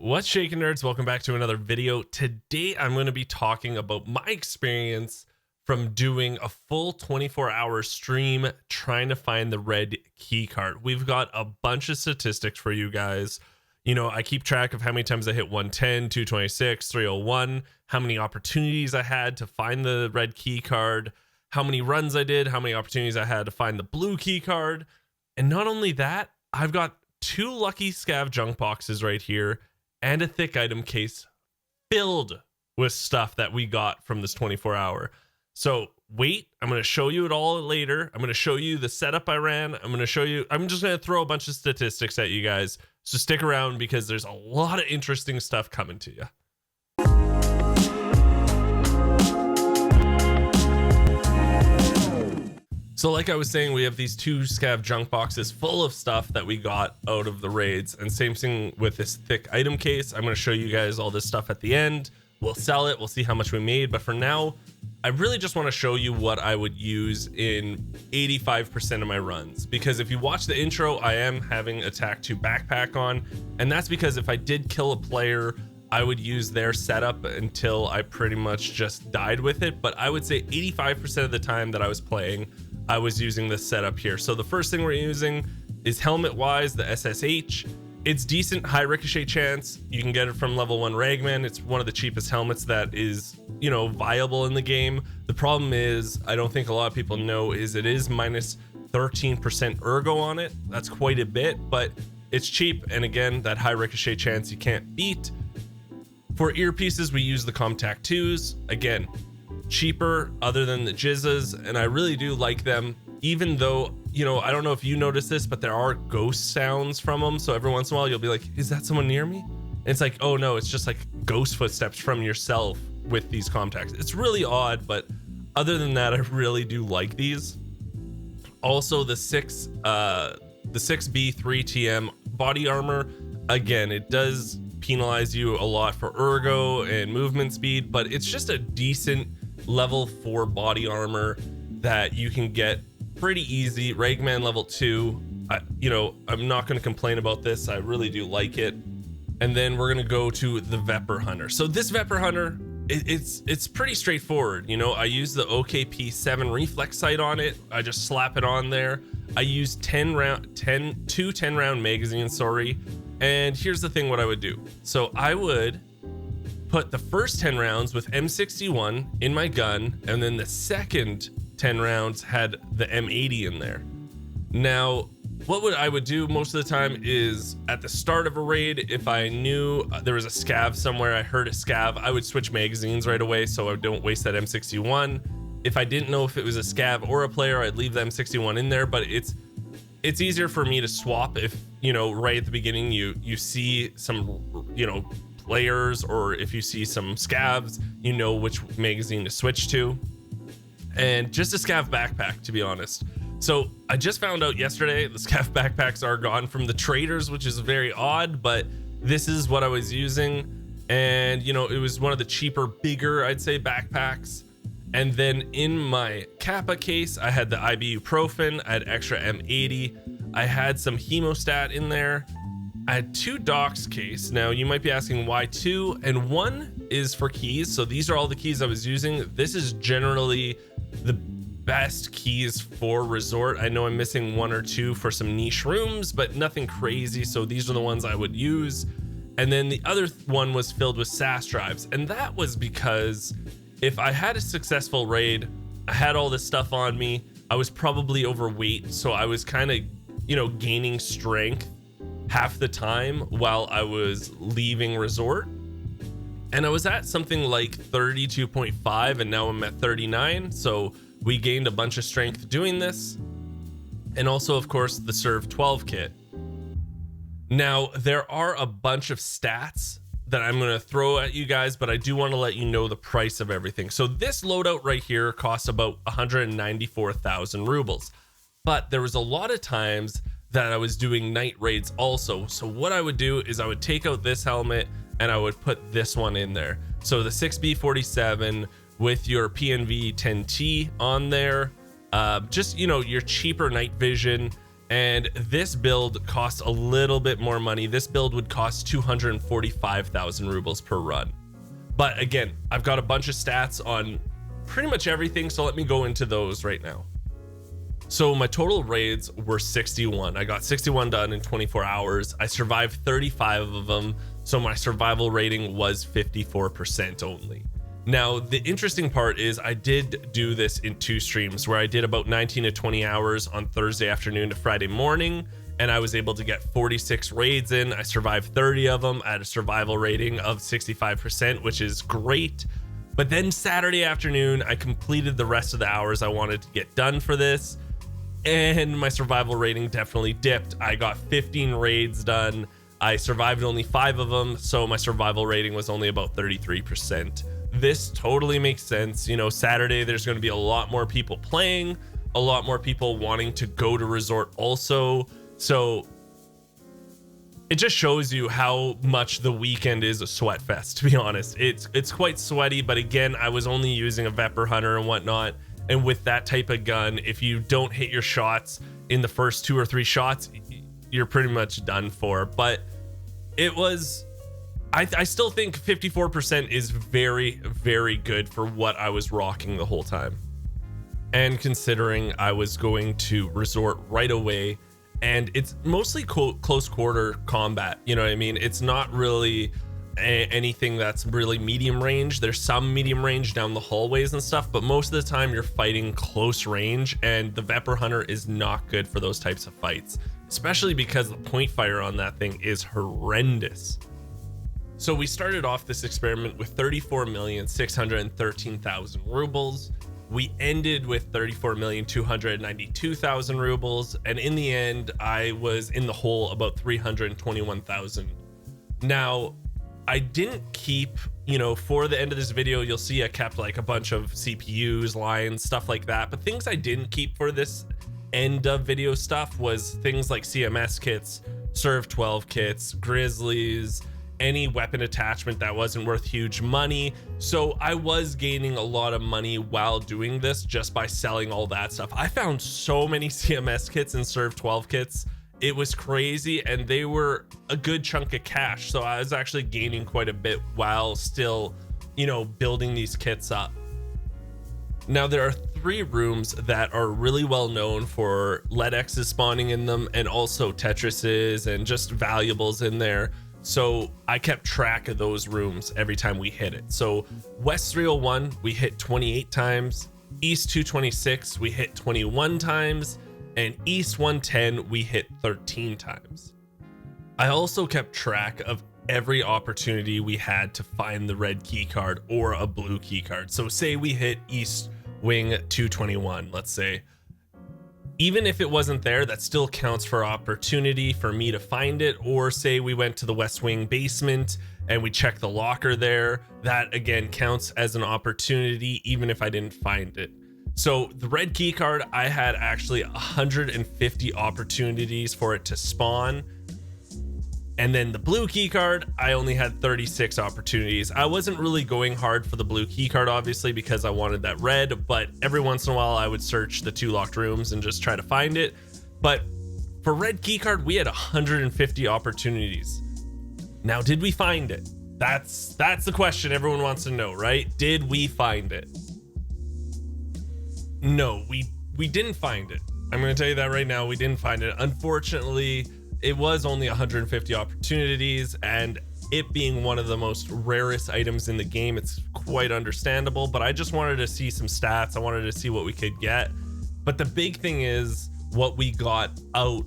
What's shaking, nerds? Welcome back to another video. Today I'm going to be talking about my experience from doing a full 24-hour stream trying to find the red key card. We've got a bunch of statistics for you guys. You know, I keep track of how many times I hit 110, 226, 301, how many opportunities I had to find the red key card, how many runs I did, how many opportunities I had to find the blue key card. And not only that, I've got 2 lucky scav junk boxes right here and a thick item case filled with stuff that we got from this 24-hour. So wait, I'm going to show you it all later. I'm going to show you the setup I ran. I'm just going to throw a bunch of statistics at you guys. So stick around because there's a lot of interesting stuff coming to you. So like I was saying, we have these 2 scav junk boxes full of stuff that we got out of the raids, and same thing with this thick item case. I'm going to show you guys all this stuff at the end. We'll sell it. We'll see how much we made. But for now, I really just want to show you what I would use in 85% of my runs, because if you watch the intro, I am having a TAC 2 backpack on, and that's because if I did kill a player, I would use their setup until I pretty much just died with it. But I would say 85% of the time that I was playing, I was using this setup here. So the first thing we're using is helmet wise, the SSH. It's decent high ricochet chance. You can get it from level 1 Ragman. It's one of the cheapest helmets that is, you know, viable in the game. The problem is, I don't think a lot of people know, is it is minus 13% ergo on it. That's quite a bit, but it's cheap. And again, that high ricochet chance you can't beat. For earpieces, we use the Comtac 2s. Again, cheaper other than the jizzas, and I really do like them, even though, you know, I don't know if you notice this, but there are ghost sounds from them. So every once in a while you'll be like, is that someone near me? And it's like, oh no, it's just like ghost footsteps from yourself with these Comtacs. It's really odd, but other than that, I really do like these. Also the 6B 3TM body armor, again, it does penalize you a lot for ergo and movement speed, but it's just a decent level 4 body armor that you can get pretty easy. Ragman level 2, you know, I'm not going to complain about this. I really do like it. And then we're going to go to the Vepr Hunter. So this Vepr Hunter, it's pretty straightforward. You know, I use the OKP 7 reflex sight on it. I just slap it on there. I use 2 10-round magazines, sorry. And here's the thing, what I would do. So I would put the first 10 rounds with M61 in my gun, and then the second 10 rounds had the M80 in there. Now, what I would do most of the time is at the start of a raid, if I knew there was a scav somewhere, I heard a scav, I would switch magazines right away so I don't waste that M61. If I didn't know if it was a scav or a player, I'd leave the M61 in there, but it's easier for me to swap if, you know, right at the beginning you see some, you know, players, or if you see some scavs, you know which magazine to switch to. And just a scav backpack, to be honest. So I just found out yesterday the scav backpacks are gone from the traders, which is very odd, but this is what I was using. And you know, it was one of the cheaper, bigger, I'd say, backpacks. And then in my Kappa case, I had the ibuprofen, I had extra M80, I had some hemostat in there. I had 2 docs case. Now you might be asking why 2, and 1 is for keys. So these are all the keys I was using. This is generally the best keys for resort. I know I'm missing 1 or 2 for some niche rooms, but nothing crazy. So these are the ones I would use. And then the other one was filled with SAS drives. And that was because if I had a successful raid, I had all this stuff on me, I was probably overweight. So I was kind of, you know, gaining strength half the time while I was leaving resort, and I was at something like 32.5, and now I'm at 39. So we gained a bunch of strength doing this. And also, of course, the Serve 12 kit. Now there are a bunch of stats that I'm going to throw at you guys, but I do want to let you know the price of everything. So this loadout right here costs about 194,000 rubles, but there was a lot of times that I was doing night raids also. So what I would do is I would take out this helmet and I would put this one in there. So the 6B47 with your PNV 10T on there, just, you know, your cheaper night vision. And this build costs a little bit more money. This build would cost 245,000 rubles per run. But again, I've got a bunch of stats on pretty much everything, so let me go into those right now. So my total raids were 61. I got 61 done in 24 hours. I survived 35 of them, so my survival rating was 54% only. Now, the interesting part is I did do this in 2 streams where I did about 19 to 20 hours on Thursday afternoon to Friday morning, and I was able to get 46 raids in. I survived 30 of them at a survival rating of 65%, which is great. But then Saturday afternoon, I completed the rest of the hours I wanted to get done for this, and my survival rating definitely dipped. I got 15 raids done. I survived only 5 of them, so my survival rating was only about 33%. This totally makes sense. You know, Saturday, there's going to be a lot more people playing, a lot more people wanting to go to resort also. So it just shows you how much the weekend is a sweat fest, to be honest. It's quite sweaty, but again, I was only using a Vepr Hunter and whatnot. And with that type of gun, if you don't hit your shots in the first 2 or 3 shots, you're pretty much done for. But it was, I still think 54% is very, very good for what I was rocking the whole time. And considering I was going to resort right away, and it's mostly close quarter combat, you know what I mean? It's not really anything that's really medium range. There's some medium range down the hallways and stuff, but most of the time you're fighting close range, and the Vepr Hunter is not good for those types of fights, especially because the point fire on that thing is horrendous. So we started off this experiment with 34,613,000 rubles. We ended with 34,292,000 rubles, and in the end I was in the hole about 321,000. Now, I didn't keep, you know, for the end of this video, you'll see I kept like a bunch of CPUs, lines, stuff like that. But things I didn't keep for this end of video stuff was things like CMS kits, Serv 12 kits, Grizzlies, any weapon attachment that wasn't worth huge money. So I was gaining a lot of money while doing this just by selling all that stuff. I found so many CMS kits and Serv 12 kits. It was crazy, and they were a good chunk of cash. So I was actually gaining quite a bit while still, you know, building these kits up. Now, there are 3 rooms that are really well known for LEDXs spawning in them, and also Tetrises and just valuables in there. So I kept track of those rooms every time we hit it. So West 301, we hit 28 times. East 226, we hit 21 times. And East 110, we hit 13 times. I also kept track of every opportunity we had to find the red key card or a blue key card. So say we hit East Wing 221, let's say. Even if it wasn't there, that still counts for opportunity for me to find it. Or say we went to the West Wing basement and we checked the locker there. That again counts as an opportunity, even if I didn't find it. So the red key card, I had actually 150 opportunities for it to spawn. And then the blue key card, I only had 36 opportunities. I wasn't really going hard for the blue key card, obviously, because I wanted that red, but every once in a while I would search the 2 locked rooms and just try to find it. But for red key card, we had 150 opportunities. Now, did we find it? That's the question everyone wants to know, right? Did we find it? No, we didn't find it. I'm going to tell you that right now. We didn't find it. Unfortunately, it was only 150 opportunities, and it being one of the most rarest items in the game, it's quite understandable, but I just wanted to see some stats. I wanted to see what we could get. But the big thing is what we got out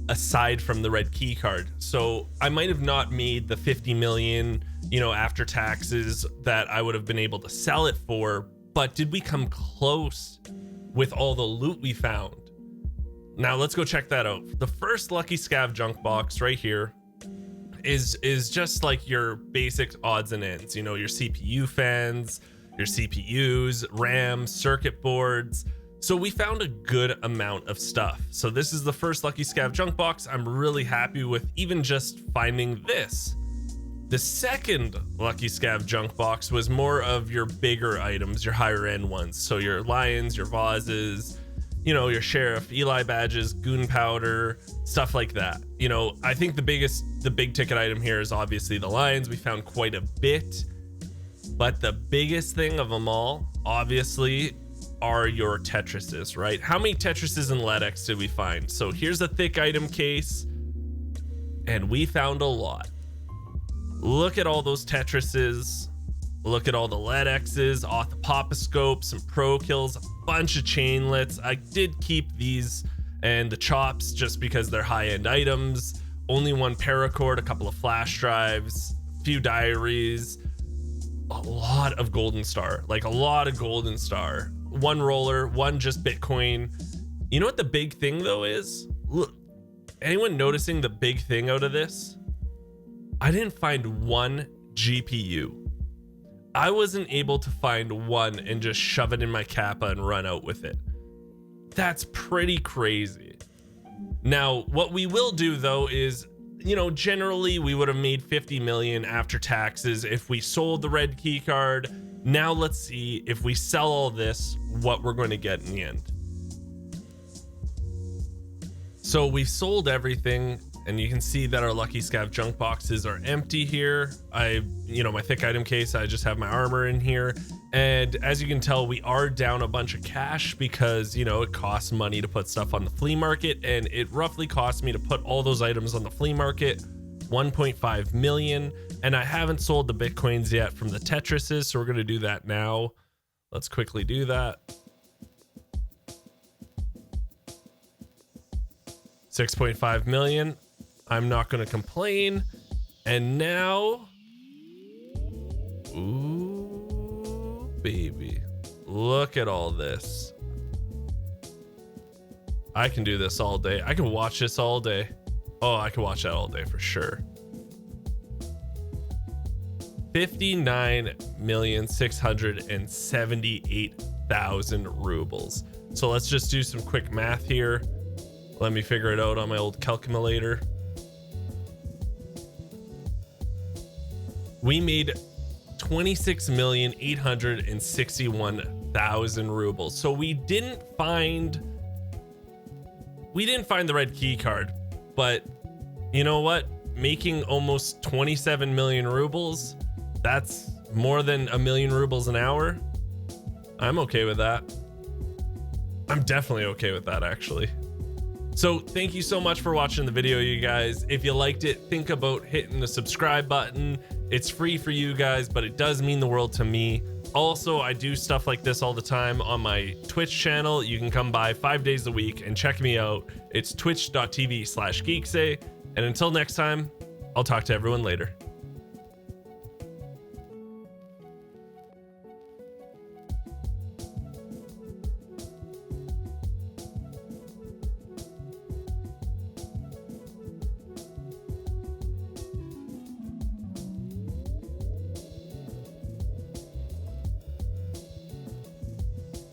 aside from the red key card. So I might have not made the 50 million, you know, after taxes that I would have been able to sell it for, but did we come close with all the loot we found? Now let's go check that out. The first lucky scav junk box right here is just like your basic odds and ends, you know, your CPU fans, your CPUs, RAM, circuit boards. So we found a good amount of stuff. So this is the first lucky scav junk box. I'm really happy with even just finding this. The second lucky scav junk box was more of your bigger items, your higher end ones. So your lions, your vases, you know, your sheriff, Eli badges, goon powder, stuff like that. You know, I think the big ticket item here is obviously the lions. We found quite a bit, but the biggest thing of them all, obviously, are your Tetrises, right? How many Tetrises and LEDX did we find? So here's a thick item case, and we found a lot. Look at all those Tetrises. Look at all the LEDXs, Orthopoposcopes, some pro kills, a bunch of chainlets. I did keep these and the chops just because they're high-end items. Only one paracord, a couple of flash drives, a few diaries, a lot of golden star, like a lot of golden star. One roller, one just Bitcoin. You know what the big thing though is? Look, anyone noticing the big thing out of this? I didn't find one GPU. I wasn't able to find one and just shove it in my Kappa and run out with it. That's pretty crazy. Now, what we will do though is, you know, generally we would have made 50 million after taxes if we sold the red key card. Now let's see if we sell all this, what we're going to get in the end. So we've sold everything, and you can see that our lucky scav junk boxes are empty here. You know, my thick item case, I just have my armor in here. And as you can tell, we are down a bunch of cash because, you know, it costs money to put stuff on the flea market, and it roughly cost me to put all those items on the flea market 1.5 million. And I haven't sold the Bitcoins yet from the Tetrises, so we're going to do that now. Let's quickly do that. 6.5 million. I'm not going to complain. And now, ooh, baby, look at all this. I can do this all day. I can watch this all day. Oh, I can watch that all day for sure. 59,678,000 rubles. So let's just do some quick math here. Let me figure it out on my old calculator. We made 26,861,000 rubles. So we didn't find the red key card, but you know what? Making almost 27 million rubles, that's more than a million rubles an hour. I'm okay with that. I'm definitely okay with that, actually. So thank you so much for watching the video, you guys. If you liked it, think about hitting the subscribe button. It's free for you guys, but it does mean the world to me. Also, I do stuff like this all the time on my Twitch channel. You can come by 5 days a week and check me out. It's twitch.tv/Geekseh. And until next time, I'll talk to everyone later.